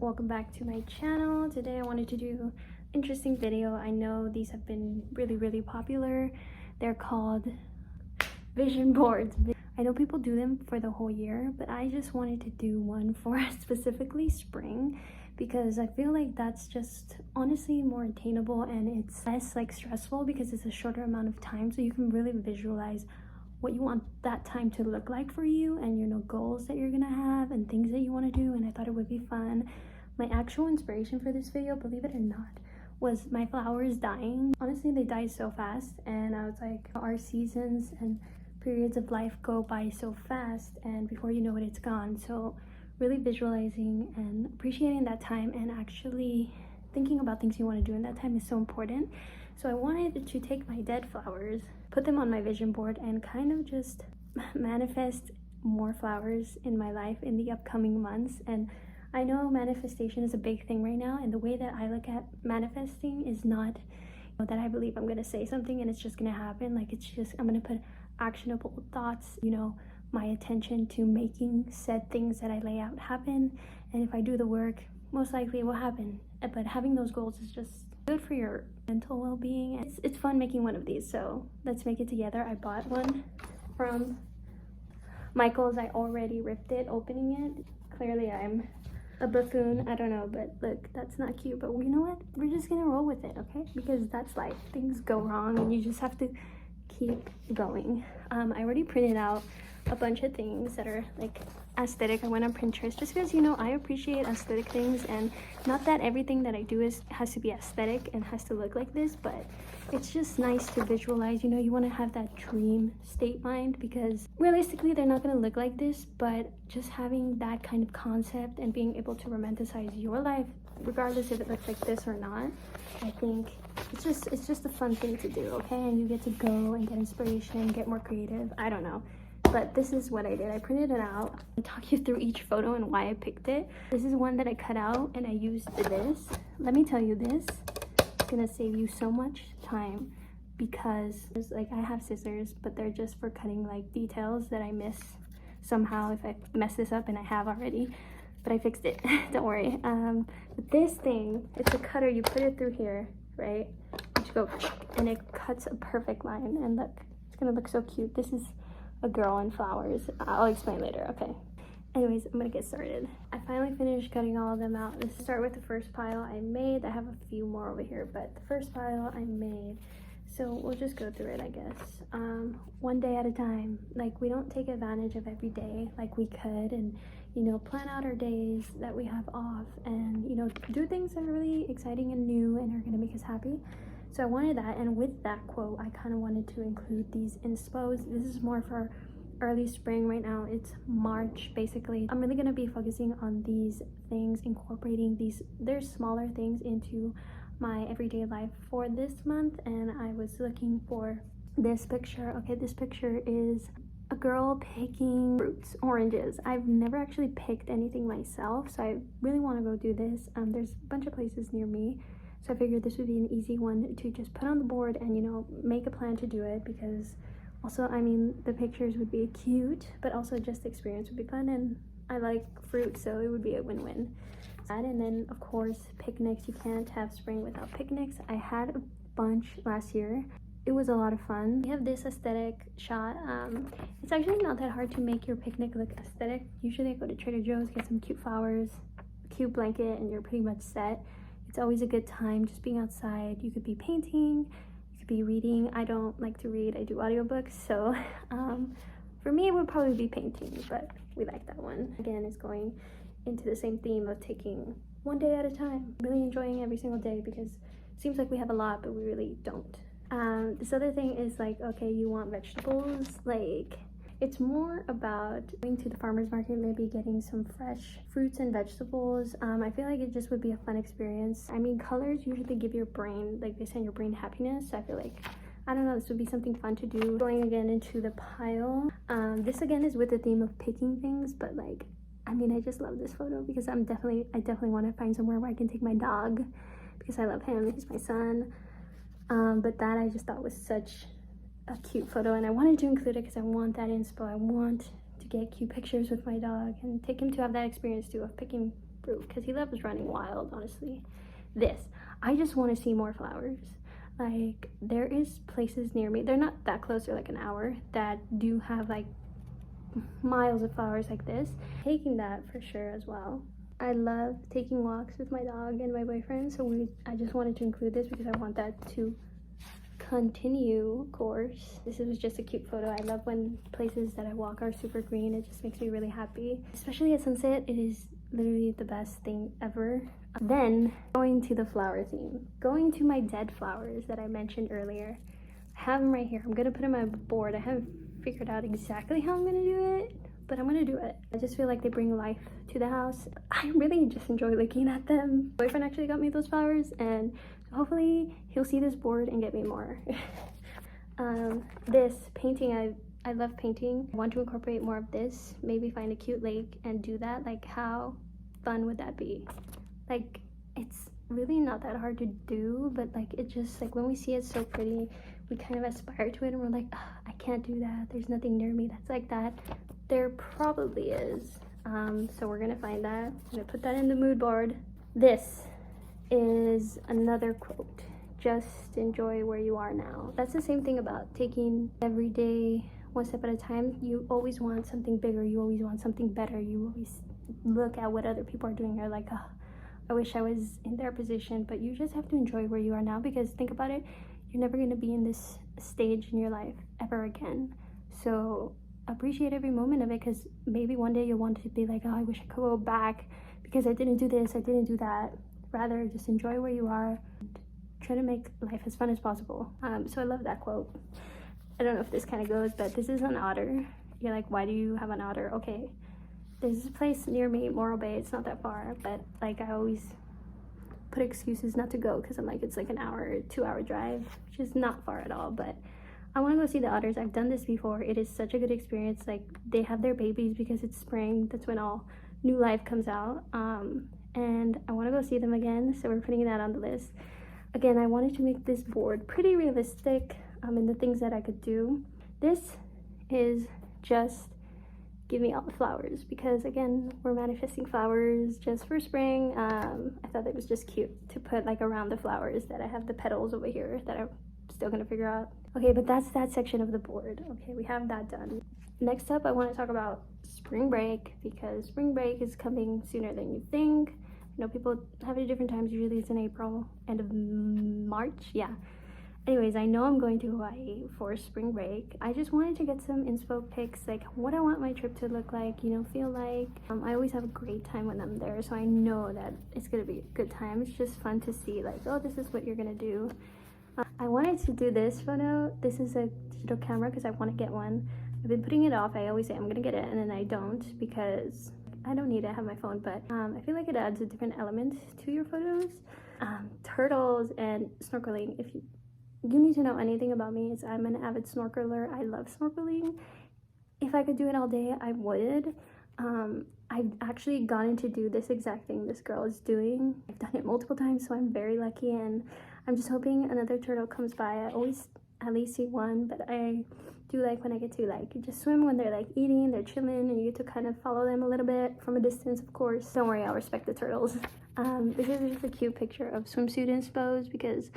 welcome back to my channel. Today I wanted to do an interesting video. I know these have been really popular. They're called vision boards. I know people do them for the whole year, but I just wanted to do one for specifically spring because I feel like that's just honestly more attainable and it's less like stressful because it's a shorter amount of time, so you can really visualize what you want that time to look like for you, and you know, goals that you're gonna have and things that you want to do. And I thought it would be fun. My actual inspiration for this video, believe it or not, was my flowers dying. Honestly, they died so fast, and I was like, our seasons and periods of life go by so fast, and before you know it, it's gone. So really visualizing and appreciating that time and actually thinking about things you want to do in that time is so important. So I wanted to take my dead flowers, put them on my vision board, and kind of just manifest more flowers in my life in the upcoming months. And I know manifestation is a big thing right now, and the way that I look at manifesting is not that I believe I'm gonna say something and it's just gonna happen. Like, it's just, I'm gonna put actionable thoughts, you know, my attention to making said things that I lay out happen. And if I do the work, most likely it will happen. But having those goals is just good for your mental well-being. It's fun making one of these, so let's make it together. I bought one from Michael's. I already ripped it opening it. Clearly I'm a buffoon, I don't know, but look, that's not cute. But you know what, we're just gonna roll with it, okay? Because that's life. Things go wrong and you just have to keep going. I already printed out a bunch of things that are like aesthetic. I went on Pinterest just because, you know, I appreciate aesthetic things, and not that everything that I do has to be aesthetic and has to look like this, but it's just nice to visualize. You know, you want to have that dream state mind, because realistically they're not going to look like this, but just having that kind of concept and being able to romanticize your life regardless if it looks like this or not, I think it's just a fun thing to do, okay? And you get to go and get inspiration, get more creative. I don't know, but this is what I did. I printed it out. I'll talk you through each photo and why I picked it. This is one that I cut out and I used this. Let me tell you, this is gonna save you so much time, because there's like, I have scissors, but they're just for cutting like details that I miss somehow if I mess this up, and I have already, but I fixed it. Don't worry. But this thing, it's a cutter. You put it through here, right? You just go and it cuts a perfect line, and look, it's gonna look so cute. This is a girl in flowers. I'll explain later, okay? Anyways, I'm gonna get started. I finally finished cutting all of them out. Let's start with the first pile I made. I have a few more over here, but the first pile I made. So we'll just go through it, I guess. One day at a time. Like, we don't take advantage of every day like we could, and you know, plan out our days that we have off, and you know, do things that are really exciting and new and are gonna make us happy. So I wanted that, and with that quote, I kind of wanted to include these inspos. This is more for early spring. Right now it's March, basically. I'm really gonna be focusing on these things, incorporating these, there's smaller things into my everyday life for this month. And I was looking for this picture. Okay, this picture is a girl picking fruits, oranges. I've never actually picked anything myself, so I really want to go do this. There's a bunch of places near me, so I figured this would be an easy one to just put on the board and, you know, make a plan to do it. Because also, I mean, the pictures would be cute, but also just the experience would be fun, and I like fruit, so it would be a win-win. And then of course, picnics. You can't have spring without picnics. I had a bunch last year. It was a lot of fun. We have this aesthetic shot. It's actually not that hard to make your picnic look aesthetic. Usually I go to Trader Joe's, get some cute flowers, a cute blanket, and you're pretty much set. It's always a good time just being outside. You could be painting, you could be reading. I don't like to read, I do audiobooks, so for me it would probably be painting, but we like that one. Again, it's going into the same theme of taking one day at a time, really enjoying every single day, because it seems like we have a lot but we really don't. This other thing is like, okay, you want vegetables, like it's more about going to the farmer's market, maybe getting some fresh fruits and vegetables. I feel like it just would be a fun experience. I mean, colors usually give your brain, like they send your brain happiness, so I feel like, I don't know, this would be something fun to do. Going again into the pile, this again is with the theme of picking things, but like, I mean, I just love this photo because I definitely want to find somewhere where I can take my dog, because I love him, he's my son. But that I just thought was such a cute photo, and I wanted to include it because I want that inspo. I want to get cute pictures with my dog and take him to have that experience too of picking fruit because he loves running wild, honestly. This, I just want to see more flowers. Like, there is places near me, they're not that close, they're like an hour, that do have like miles of flowers like this. Taking that for sure as well. I love taking walks with my dog and my boyfriend, so I just wanted to include this because I want that to continue, of course. This was just a cute photo. I love when places that I walk are super green. It just makes me really happy, especially at sunset. It is literally the best thing ever. Then going to the flower theme, going to my dead flowers that I mentioned earlier. I have them right here. I'm gonna put them on my board. I haven't figured out exactly how I'm gonna do it, but I'm gonna do it. I just feel like they bring life to the house. I really just enjoy looking at them. My boyfriend actually got me those flowers, and hopefully he'll see this board and get me more. This painting, I love painting. I want to incorporate more of this, maybe find a cute lake and do that. Like, how fun would that be? Like, it's really not that hard to do, but like, it just, like, when we see it so pretty, we kind of aspire to it, and we're like, oh, I can't do that. There's nothing near me that's like that. There probably is. So we're gonna find that. I'm gonna put that in the mood board. This is another quote: just enjoy where you are now. That's the same thing about taking every day one step at a time. You always want something bigger, you always want something better, you always look at what other people are doing. You're like, oh, I wish I was in their position. But you just have to enjoy where you are now, because think about it, you're never going to be in this stage in your life ever again. So appreciate every moment of it, because maybe one day you'll want to be like, oh, I wish I could go back because I didn't do this, I didn't do that. Rather, just enjoy where you are. Try to make life as fun as possible. So I love that quote. I don't know if this kind of goes, but this is an otter. You're like, why do you have an otter? Okay, there's this place near me, Morro Bay. It's not that far, but like, I always put excuses not to go because I'm like, it's like an hour, 2-hour drive, which is not far at all. But I want to go see the otters. I've done this before. It is such a good experience. Like, they have their babies because it's spring. That's when all new life comes out. And I want to go see them again, so we're putting that on the list. Again, I wanted to make this board pretty realistic in the things that I could do. This is just give me all the flowers, because again, we're manifesting flowers just for spring. I thought it was just cute to put like around the flowers that I have the petals over here that I'm still gonna figure out. Okay, but that's that section of the board. Okay, we have that done. Next up, I want to talk about spring break, because spring break is coming sooner than you think. You know, people have it at different times. Usually it's in April, end of March. Yeah. Anyways, I know I'm going to Hawaii for spring break. I just wanted to get some inspo pics, like what I want my trip to look like, you know, feel like. I always have a great time when I'm there, so I know that it's gonna be a good time. It's just fun to see, like, oh, this is what you're gonna do. I wanted to do this photo. This is a digital camera because I want to get one. I've been putting it off. I always say I'm gonna get it, and then I don't, because I don't need to have my phone, but I feel like it adds a different element to your photos. Turtles and snorkeling. If you need to know anything about me, is I'm an avid snorkeler. I love snorkeling. If I could do it all day, I would. I've actually gotten to do this exact thing this girl is doing. I've done it multiple times, so I'm very lucky, and I'm just hoping another turtle comes by. I always at least see one, but I do like when I get to like just swim when they're like eating, they're chilling, and you get to kind of follow them a little bit from a distance, of course. Don't worry, I'll respect the turtles. This is just a cute picture of swimsuit inspos, because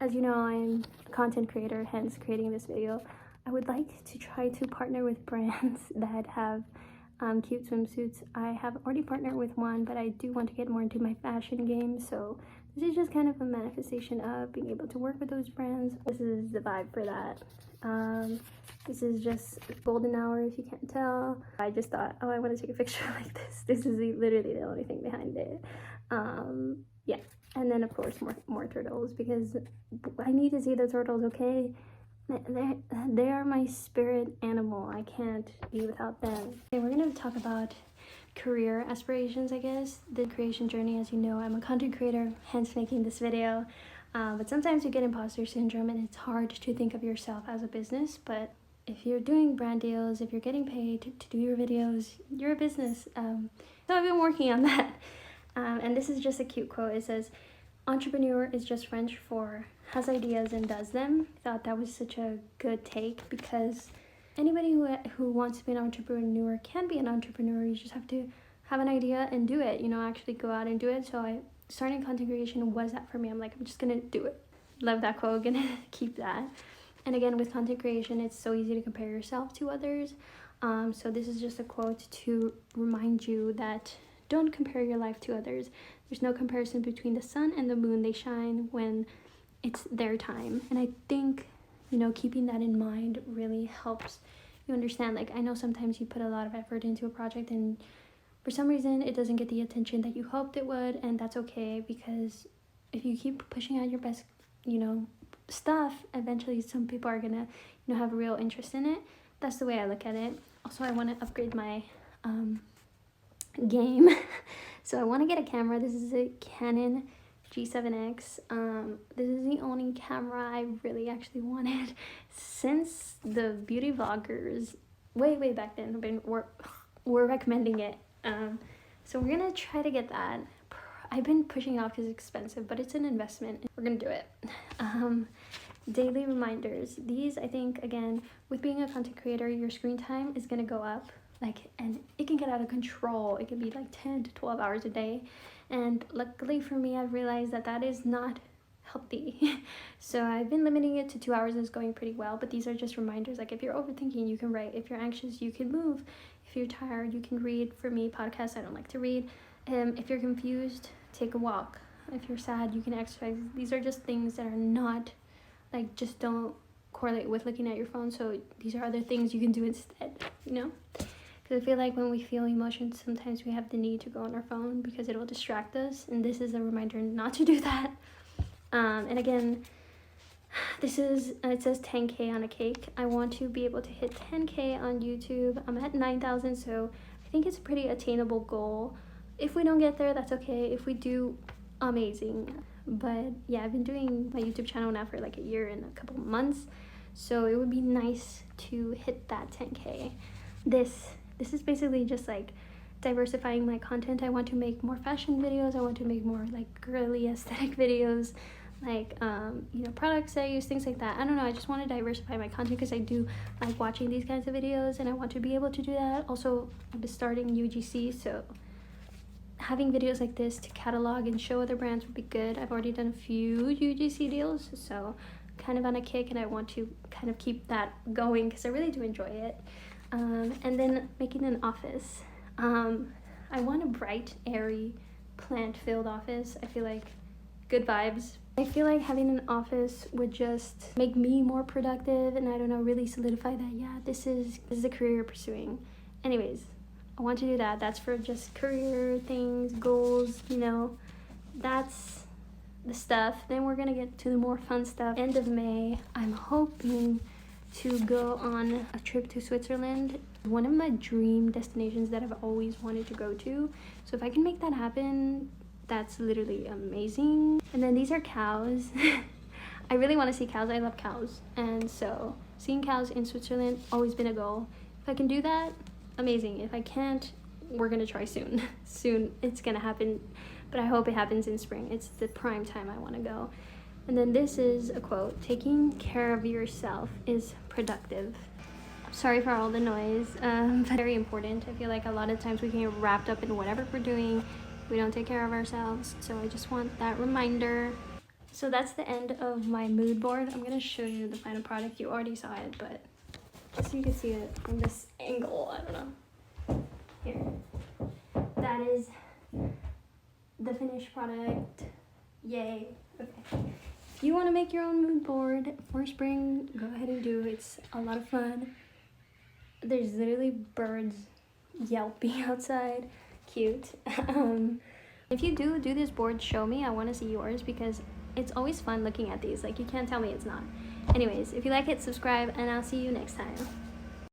as you know, I'm a content creator, hence creating this video. I would like to try to partner with brands that have cute swimsuits. I have already partnered with one, but I do want to get more into my fashion game, so this is just kind of a manifestation of being able to work with those brands. This is the vibe for that. This is just golden hour, if you can't tell. I just thought, oh, I want to take a picture like this. This is literally the only thing behind it. Yeah, and then of course more turtles, because I need to see the turtles, okay? They are my spirit animal. I can't be without them. Okay, we're gonna talk about career aspirations, I guess. The creation journey, as you know, I'm a content creator, hence making this video. But sometimes you get imposter syndrome, and it's hard to think of yourself as a business. But if you're doing brand deals, if you're getting paid to do your videos, you're a business. So I've been working on that. And this is just a cute quote. It says, entrepreneur is just French for has ideas and does them. I thought that was such a good take, because anybody who wants to be an entrepreneur can be an entrepreneur. You just have to have an idea and do it, you know, actually go out and do it. So starting content creation was that for me. I'm like, I'm just gonna do it. Love that quote, gonna keep that. And again, with content creation, it's so easy to compare yourself to others. So this is just a quote to remind you that don't compare your life to others. There's no comparison between the sun and the moon. They shine when it's their time. And I think, you know, keeping that in mind really helps you understand. Like, I know sometimes you put a lot of effort into a project and for some reason it doesn't get the attention that you hoped it would, and that's okay, because if you keep pushing out your best, you know, stuff, eventually some people are gonna, you know, have a real interest in it. That's the way I look at it. Also, I want to upgrade my game. So I want to get a camera. This is a Canon G7X. This is the only camera I really actually wanted since the beauty vloggers way back then were recommending it. So we're gonna try to get that. I've been pushing it off because it's expensive, but it's an investment. We're gonna do it. Daily reminders. These, I think, again, with being a content creator, your screen time is gonna go up, like, and it can get out of control. It can be like 10 to 12 hours a day, and luckily for me, I've realized that that is not healthy. So I've been limiting it to 2 hours, and it's going pretty well. But these are just reminders. Like, if you're overthinking, you can write. If you're anxious, you can move. If you're tired, you can read. For me, podcasts, I don't like to read. If you're confused, take a walk. If you're sad, you can exercise. These are just things that are not, like, just don't correlate with looking at your phone. So these are other things you can do instead, you know? Because I feel like when we feel emotions, sometimes we have the need to go on our phone because it will distract us. And this is a reminder not to do that. And again, this is, it says 10K on a cake. I want to be able to hit 10K on YouTube. I'm at 9,000, so I think it's a pretty attainable goal. If we don't get there, that's okay. If we do, amazing. But yeah, I've been doing my YouTube channel now for like a year and a couple of months, so it would be nice to hit that 10K. This is basically just like diversifying my content. I want to make more fashion videos. I want to make more like girly aesthetic videos, like you know, products I use, things like that. I don't know, I just want to diversify my content because I do like watching these kinds of videos, and I want to be able to do that. Also, I've been starting UGC, so having videos like this to catalog and show other brands would be good. I've already done a few UGC deals, so kind of on a kick, and I want to kind of keep that going because I really do enjoy it. And then making an office. I want a bright, airy, plant-filled office. I feel like good vibes. I feel like having an office would just make me more productive, and I don't know, really solidify that, yeah, this is a career you're pursuing. Anyways, I want to do that. That's for just career things, goals, you know, that's the stuff. Then we're gonna get to the more fun stuff. End of May, I'm hoping to go on a trip to Switzerland. One of my dream destinations that I've always wanted to go to. So if I can make that happen, that's literally amazing. And then these are cows. I really want to see cows. I love cows. And so seeing cows in Switzerland, always been a goal. If I can do that, amazing. If I can't, we're gonna try soon. Soon it's gonna happen, but I hope it happens in spring. It's the prime time I want to go. And then this is a quote: taking care of yourself is productive. Sorry for all the noise, but very important. I feel like a lot of times we can get wrapped up in whatever we're doing. We don't take care of ourselves, so I just want that reminder. So that's the end of my mood board. I'm gonna show you the final product. You already saw it, but just so you can see it from this angle, I don't know. Here. That is the finished product. Yay. Okay. If you want to make your own mood board for spring, go ahead and do it. It's a lot of fun. There's literally birds yelping outside. Cute. If you do this board, show me. I want to see yours because it's always fun looking at these. Like, you can't tell me it's not. Anyways, if you like it, subscribe, and I'll see you next time.